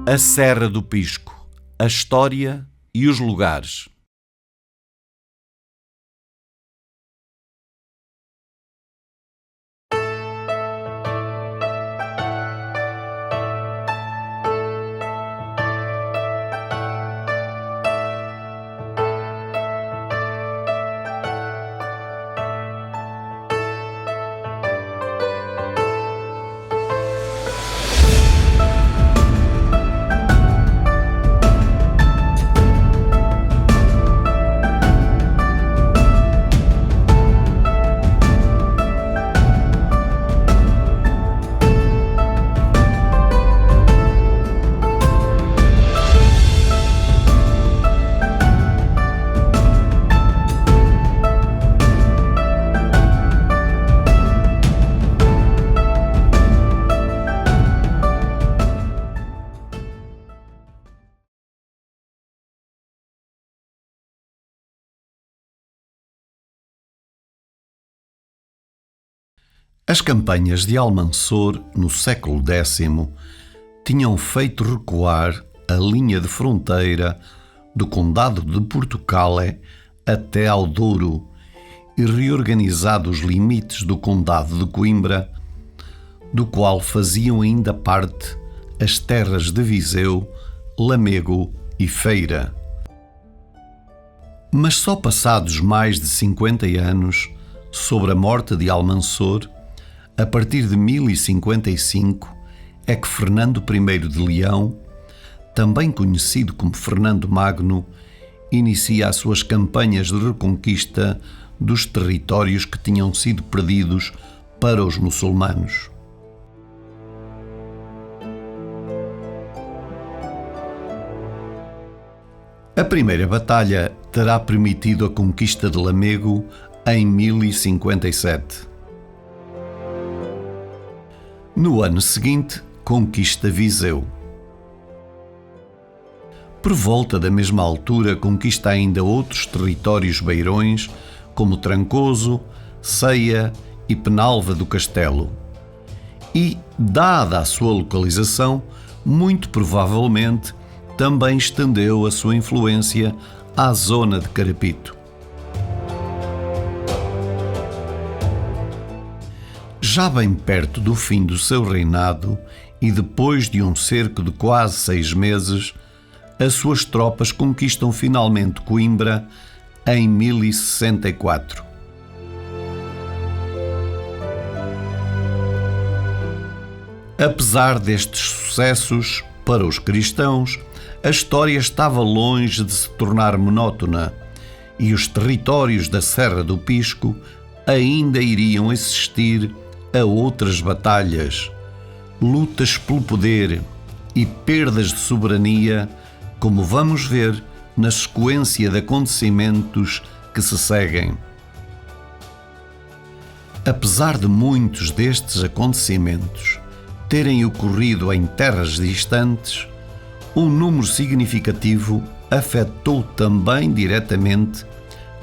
A Serra do Pisco, a história e os lugares. As campanhas de Almansor, no século X, tinham feito recuar a linha de fronteira do Condado de Portucale até ao Douro e reorganizado os limites do Condado de Coimbra, do qual faziam ainda parte as terras de Viseu, Lamego e Feira. Mas só passados mais de 50 anos, sobre a morte de Almansor, a partir de 1055, é que Fernando I de Leão, também conhecido como Fernando Magno, inicia as suas campanhas de reconquista dos territórios que tinham sido perdidos para os muçulmanos. A primeira batalha terá permitido a conquista de Lamego em 1057. No ano seguinte, conquista Viseu. Por volta da mesma altura, conquista ainda outros territórios beirões, como Trancoso, Ceia e Penalva do Castelo. E, dada a sua localização, muito provavelmente também estendeu a sua influência à zona de Carapito. Já bem perto do fim do seu reinado e depois de um cerco de quase 6 meses, as suas tropas conquistam finalmente Coimbra em 1064. Apesar destes sucessos, para os cristãos, a história estava longe de se tornar monótona e os territórios da Serra do Pisco ainda iriam assistir a outras batalhas, lutas pelo poder e perdas de soberania, como vamos ver na sequência de acontecimentos que se seguem. Apesar de muitos destes acontecimentos terem ocorrido em terras distantes, um número significativo afetou também diretamente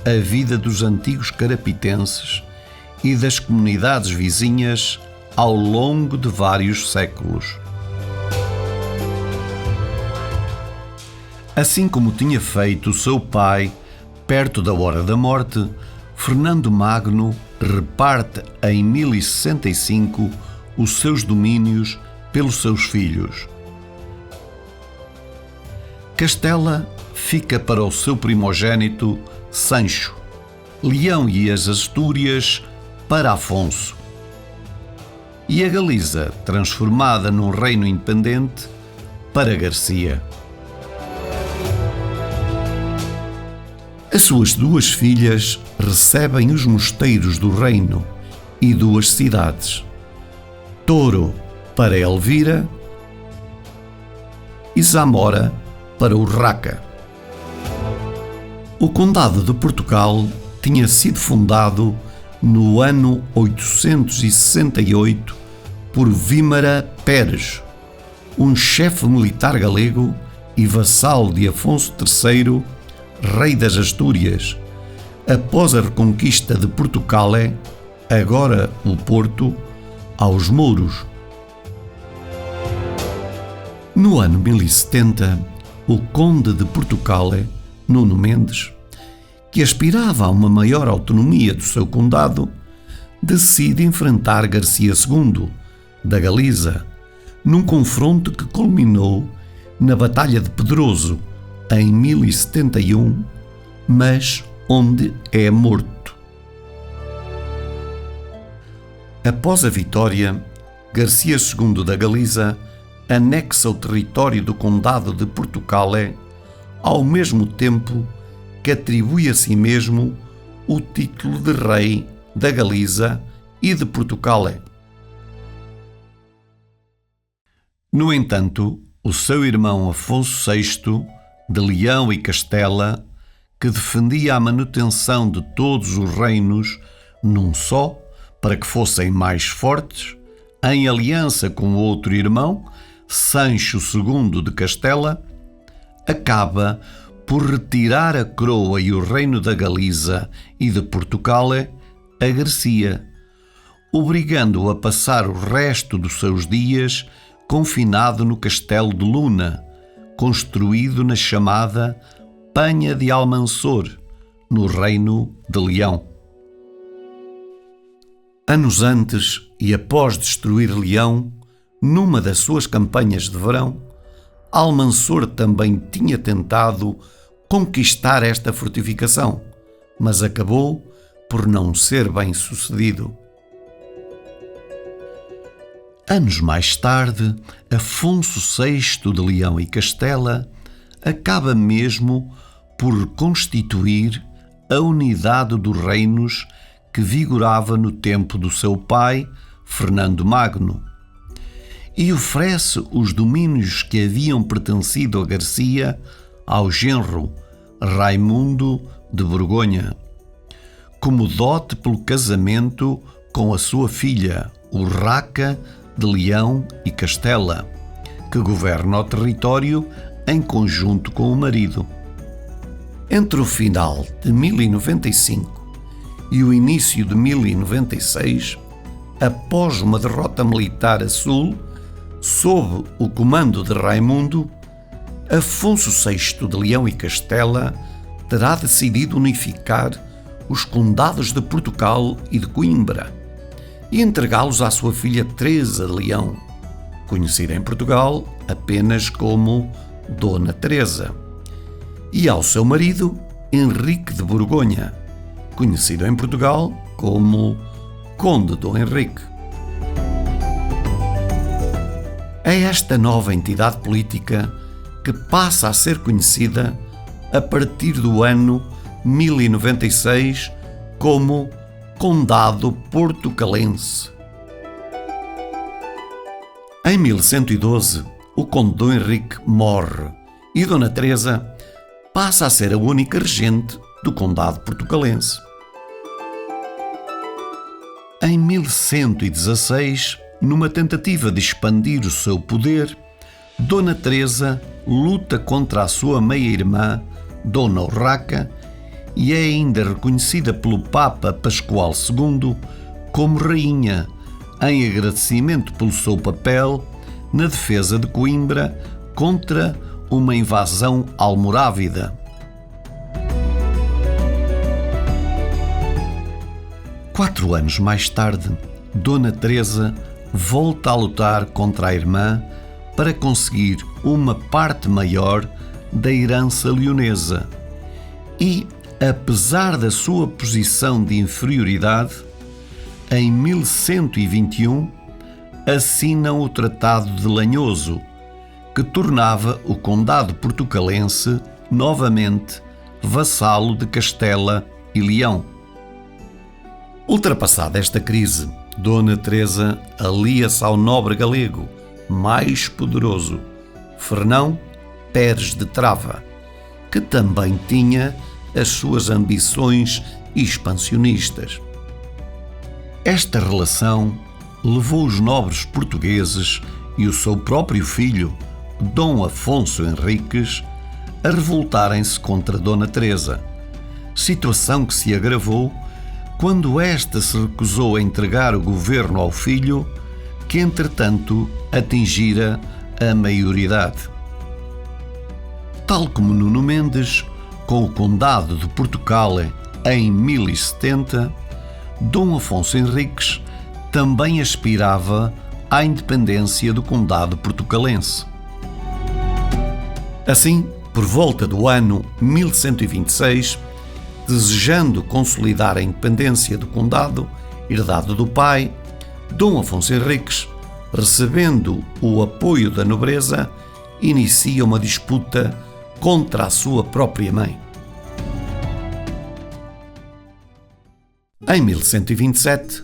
a vida dos antigos carapitenses e das comunidades vizinhas ao longo de vários séculos. Assim como tinha feito seu pai, perto da hora da morte, Fernando Magno reparte em 1065 os seus domínios pelos seus filhos. Castela fica para o seu primogênito Sancho, Leão e as Astúrias para Afonso, e a Galiza, transformada num reino independente, para Garcia. As suas 2 filhas recebem os mosteiros do reino e 2 cidades, Touro para Elvira e Zamora para Urraca. O Condado de Portugal tinha sido fundado no ano 868 por Vímara Pérez, um chefe militar galego e vassalo de Afonso III, rei das Astúrias, após a reconquista de Portucale, agora o Porto, aos mouros. No ano 1070, o conde de Portugal, Nuno Mendes, que aspirava a uma maior autonomia do seu condado, decide enfrentar Garcia II, da Galiza, num confronto que culminou na Batalha de Pedroso, em 1071, mas onde é morto. Após a vitória, Garcia II da Galiza anexa o território do Condado de Portugal, ao mesmo tempo que atribui a si mesmo o título de rei da Galiza e de Portugal. No entanto, o seu irmão Afonso VI, de Leão e Castela, que defendia a manutenção de todos os reinos num só, para que fossem mais fortes, em aliança com outro irmão, Sancho II de Castela, acaba por retirar a coroa e o reino da Galiza e de Portugal a Garcia, obrigando-o a passar o resto dos seus dias confinado no castelo de Luna, construído na chamada Penha de Almansor, no reino de Leão. Anos antes e após destruir Leão, numa das suas campanhas de verão, Almansor também tinha tentado conquistar esta fortificação, mas acabou por não ser bem sucedido. Anos mais tarde, Afonso VI de Leão e Castela acaba mesmo por constituir a unidade dos reinos que vigorava no tempo do seu pai, Fernando Magno, e oferece os domínios que haviam pertencido a Garcia ao genro Raimundo de Borgonha, como dote pelo casamento com a sua filha, Urraca de Leão e Castela, que governa o território em conjunto com o marido. Entre o final de 1095 e o início de 1096, após uma derrota militar a sul, sob o comando de Raimundo, Afonso VI de Leão e Castela terá decidido unificar os condados de Portugal e de Coimbra e entregá-los à sua filha Teresa de Leão, conhecida em Portugal apenas como Dona Teresa, e ao seu marido Henrique de Borgonha, conhecido em Portugal como Conde Dom Henrique. É esta nova entidade política que passa a ser conhecida a partir do ano 1096 como Condado Portucalense. Em 1112, o Conde Dom Henrique morre e Dona Teresa passa a ser a única regente do Condado Portucalense. Em 1116, numa tentativa de expandir o seu poder, Dona Teresa luta contra a sua meia-irmã, Dona Urraca, e é ainda reconhecida pelo Papa Pascoal II como rainha, em agradecimento pelo seu papel na defesa de Coimbra contra uma invasão almorávida. 4 anos mais tarde, Dona Teresa volta a lutar contra a irmã para conseguir uma parte maior da herança leonesa e, apesar da sua posição de inferioridade, em 1121 assinam o Tratado de Lanhoso, que tornava o Condado Portucalense novamente vassalo de Castela e Leão. Ultrapassada esta crise, Dona Teresa alia-se ao nobre galego mais poderoso, Fernão Pérez de Trava, que também tinha as suas ambições expansionistas. Esta relação levou os nobres portugueses e o seu próprio filho, Dom Afonso Henriques, a revoltarem-se contra Dona Teresa, situação que se agravou quando esta se recusou a entregar o governo ao filho, que entretanto atingira a maioridade. Tal como Nuno Mendes, com o Condado de Portugal em 1070, Dom Afonso Henriques também aspirava à independência do Condado portucalense. Assim, por volta do ano 1126, desejando consolidar a independência do Condado, herdado do pai, Dom Afonso Henriques, recebendo o apoio da nobreza, inicia uma disputa contra a sua própria mãe. Em 1127,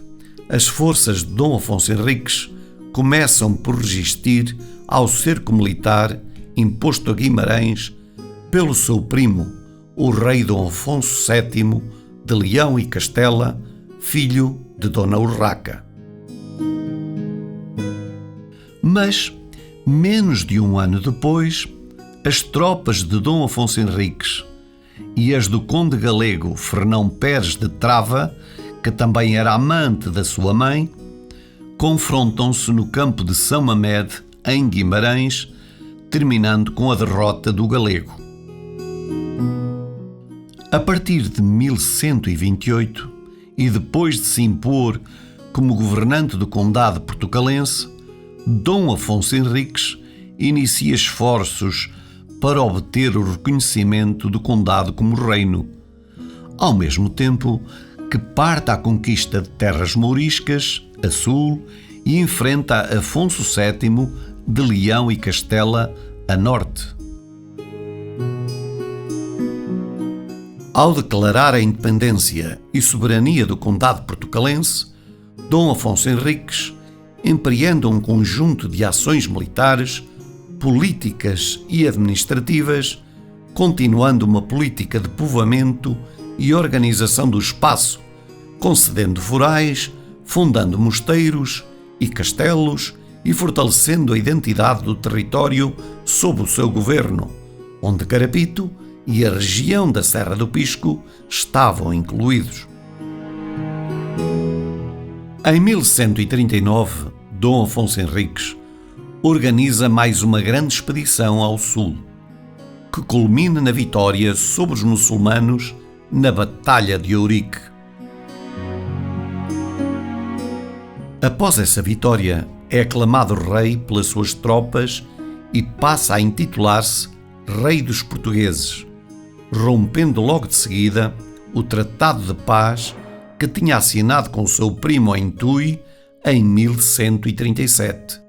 as forças de Dom Afonso Henriques começam por resistir ao cerco militar imposto a Guimarães pelo seu primo, o rei Dom Afonso VII de Leão e Castela, filho de Dona Urraca. Mas, menos de um ano depois, as tropas de Dom Afonso Henriques e as do conde galego Fernão Pérez de Trava, que também era amante da sua mãe, confrontam-se no campo de São Mamede, em Guimarães, terminando com a derrota do galego. A partir de 1128, e depois de se impor como governante do Condado portucalense, Dom Afonso Henriques inicia esforços para obter o reconhecimento do Condado como reino, ao mesmo tempo que parte à conquista de terras mouriscas, a sul, e enfrenta Afonso VII de Leão e Castela, a norte. Ao declarar a independência e soberania do Condado portucalense, Dom Afonso Henriques empreende um conjunto de ações militares, políticas e administrativas, continuando uma política de povoamento e organização do espaço, concedendo forais, fundando mosteiros e castelos e fortalecendo a identidade do território sob o seu governo, onde Carapito e a região da Serra do Pisco estavam incluídos. Em 1139, Dom Afonso Henriques organiza mais uma grande expedição ao sul, que culmina na vitória sobre os muçulmanos na Batalha de Ourique. Após essa vitória, é aclamado rei pelas suas tropas e passa a intitular-se Rei dos Portugueses, rompendo logo de seguida o Tratado de Paz que tinha assinado com seu primo em Tui em 1137.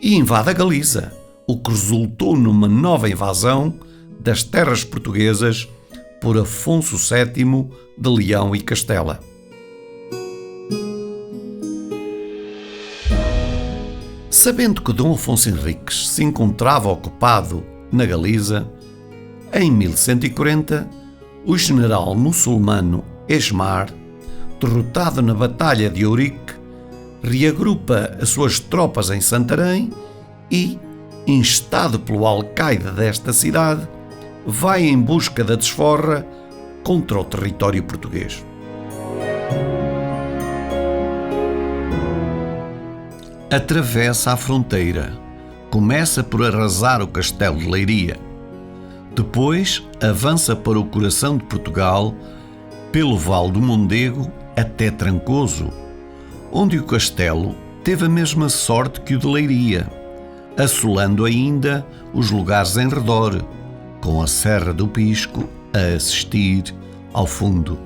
E invade a Galiza, o que resultou numa nova invasão das terras portuguesas por Afonso VII de Leão e Castela. Sabendo que Dom Afonso Henriques se encontrava ocupado na Galiza, em 1140, o general muçulmano Esmar, derrotado na Batalha de Ourique, reagrupa as suas tropas em Santarém e, instado pelo alcaide desta cidade, vai em busca da desforra contra o território português. Atravessa a fronteira, começa por arrasar o castelo de Leiria. Depois avança para o coração de Portugal, pelo Vale do Mondego até Trancoso, onde o castelo teve a mesma sorte que o de Leiria, assolando ainda os lugares em redor, com a Serra do Pisco a assistir ao fundo.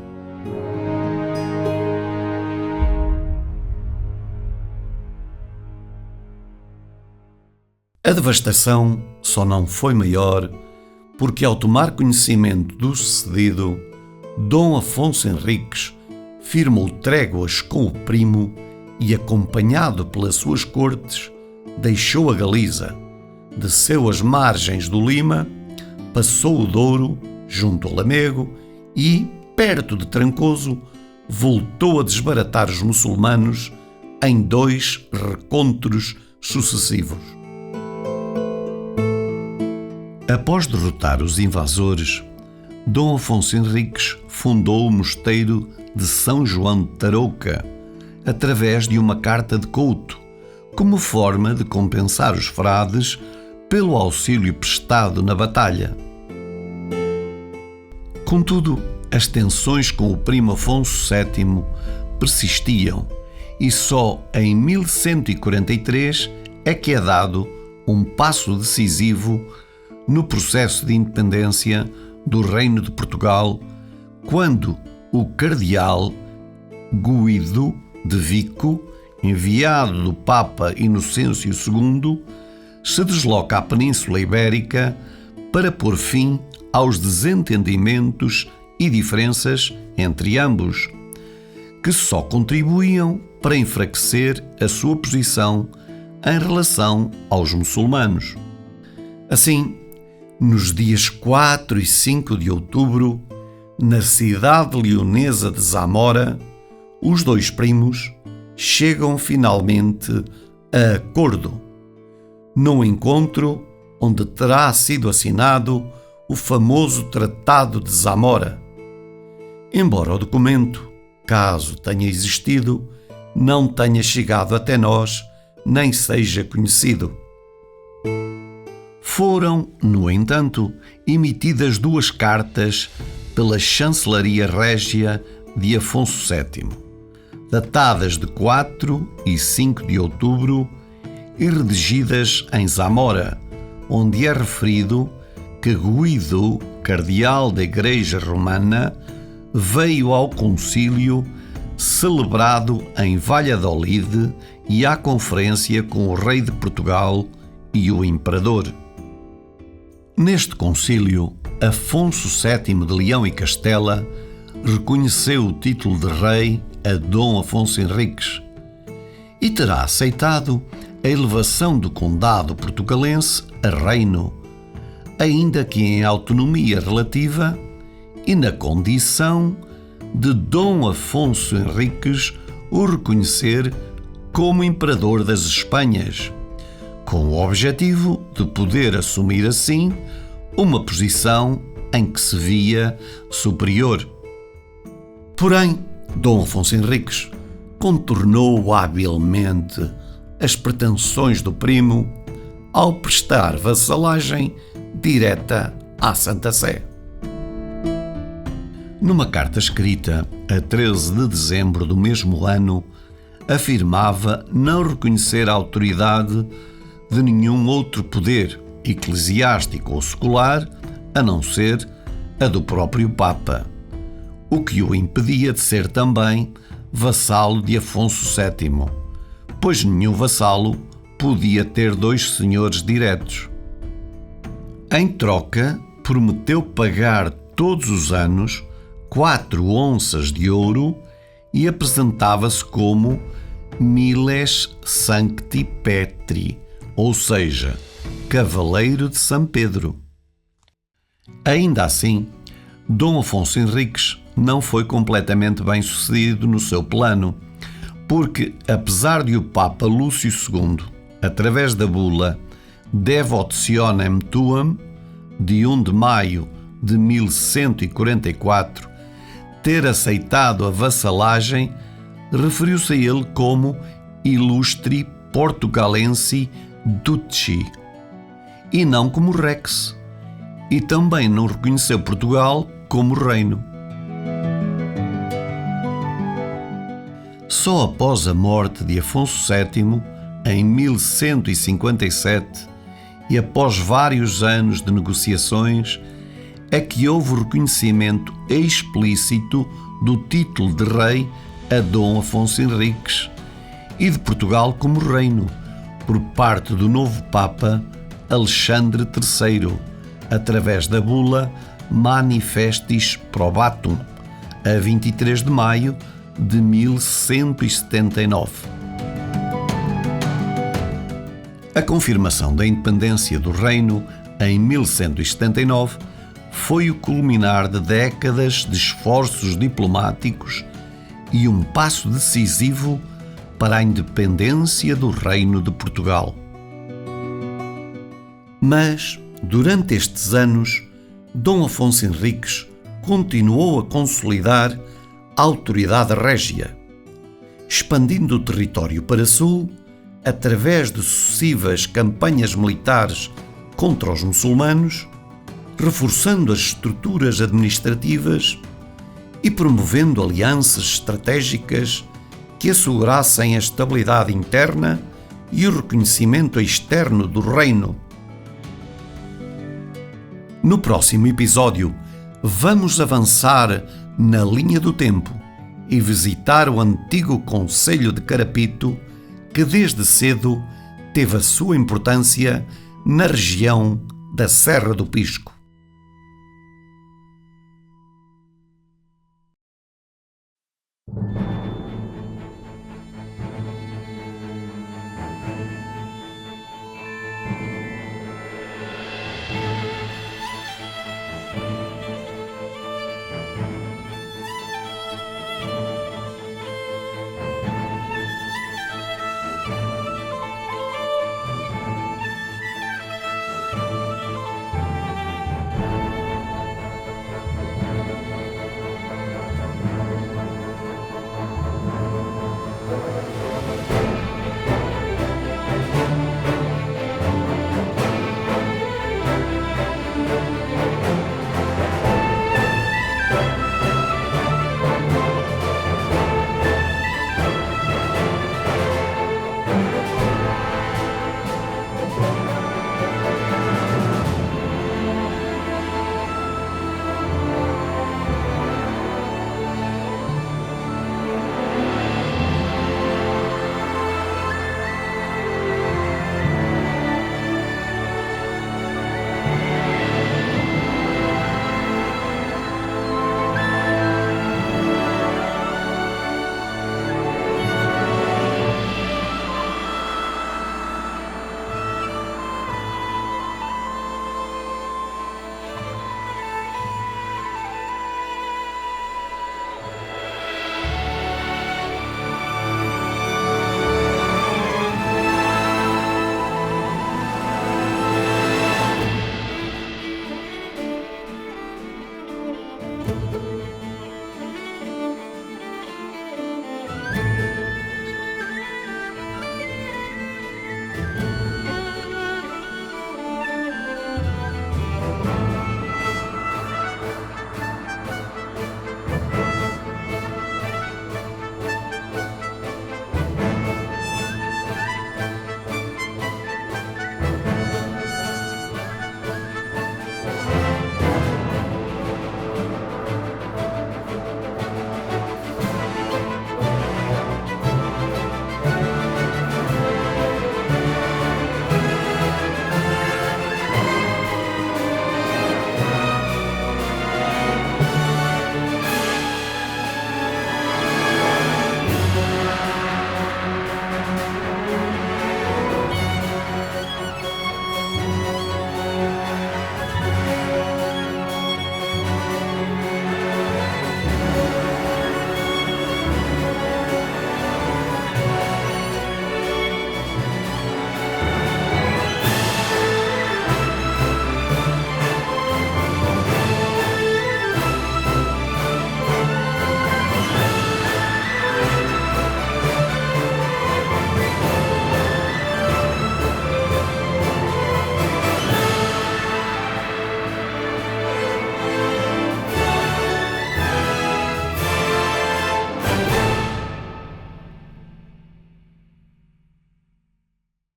A devastação só não foi maior porque, ao tomar conhecimento do sucedido, Dom Afonso Henriques firmou tréguas com o primo e, acompanhado pelas suas cortes, deixou a Galiza, desceu as margens do Lima, passou o Douro, junto ao Lamego, e, perto de Trancoso, voltou a desbaratar os muçulmanos em 2 recontros sucessivos. Após derrotar os invasores, Dom Afonso Henriques fundou o mosteiro de São João de Tarouca, através de uma carta de Couto, como forma de compensar os frades pelo auxílio prestado na batalha. Contudo, as tensões com o primo Afonso VII persistiam e só em 1143 é que é dado um passo decisivo no processo de independência do Reino de Portugal, quando o cardeal Guido de Vico, enviado do Papa Inocêncio II, se desloca à Península Ibérica para pôr fim aos desentendimentos e diferenças entre ambos, que só contribuíam para enfraquecer a sua posição em relação aos muçulmanos. Assim, nos dias 4 e 5 de outubro, na cidade leonesa de Zamora, os dois primos chegam finalmente a acordo, num encontro onde terá sido assinado o famoso Tratado de Zamora. Embora o documento, caso tenha existido, não tenha chegado até nós, nem seja conhecido. Foram, no entanto, emitidas duas cartas pela Chancelaria Régia de Afonso VII, datadas de 4 e 5 de outubro e redigidas em Zamora, onde é referido que Guido, cardeal da Igreja Romana, veio ao concílio celebrado em Valladolid e à conferência com o rei de Portugal e o imperador. Neste concílio, Afonso VII de Leão e Castela reconheceu o título de rei a Dom Afonso Henriques e terá aceitado a elevação do condado portugalense a reino, ainda que em autonomia relativa e na condição de Dom Afonso Henriques o reconhecer como imperador das Espanhas, com o objetivo de poder assumir assim uma posição em que se via superior. Porém, Dom Afonso Henriques contornou habilmente as pretensões do primo ao prestar vassalagem direta à Santa Sé. Numa carta escrita a 13 de dezembro do mesmo ano, afirmava não reconhecer a autoridade de nenhum outro poder, eclesiástico ou secular, a não ser a do próprio Papa, o que o impedia de ser também vassalo de Afonso VII, pois nenhum vassalo podia ter dois senhores diretos. Em troca, prometeu pagar todos os anos 4 onças de ouro e apresentava-se como Miles Sancti Petri, ou seja, Cavaleiro de São Pedro. Ainda assim, Dom Afonso Henriques não foi completamente bem-sucedido no seu plano, porque, apesar de o Papa Lúcio II, através da bula Devotionem Tuam, de 1 de maio de 1144, ter aceitado a vassalagem, referiu-se a ele como Illustri Portugalensi Ducci, e não como Rex, e também não reconheceu Portugal como reino. Só após a morte de Afonso VII, em 1157, e após vários anos de negociações, é que houve o reconhecimento explícito do título de rei a Dom Afonso Henriques e de Portugal como reino, por parte do novo Papa Alexandre III, através da bula Manifestis Probatum, a 23 de maio de 1179. A confirmação da independência do reino em 1179 foi o culminar de décadas de esforços diplomáticos e um passo decisivo para a independência do Reino de Portugal. Mas, durante estes anos, Dom Afonso Henriques continuou a consolidar a autoridade régia, expandindo o território para sul através de sucessivas campanhas militares contra os muçulmanos, reforçando as estruturas administrativas e promovendo alianças estratégicas que assegurassem a estabilidade interna e o reconhecimento externo do reino. No próximo episódio, vamos avançar na linha do tempo e visitar o antigo concelho de Carapito, que desde cedo teve a sua importância na região da Serra do Pisco.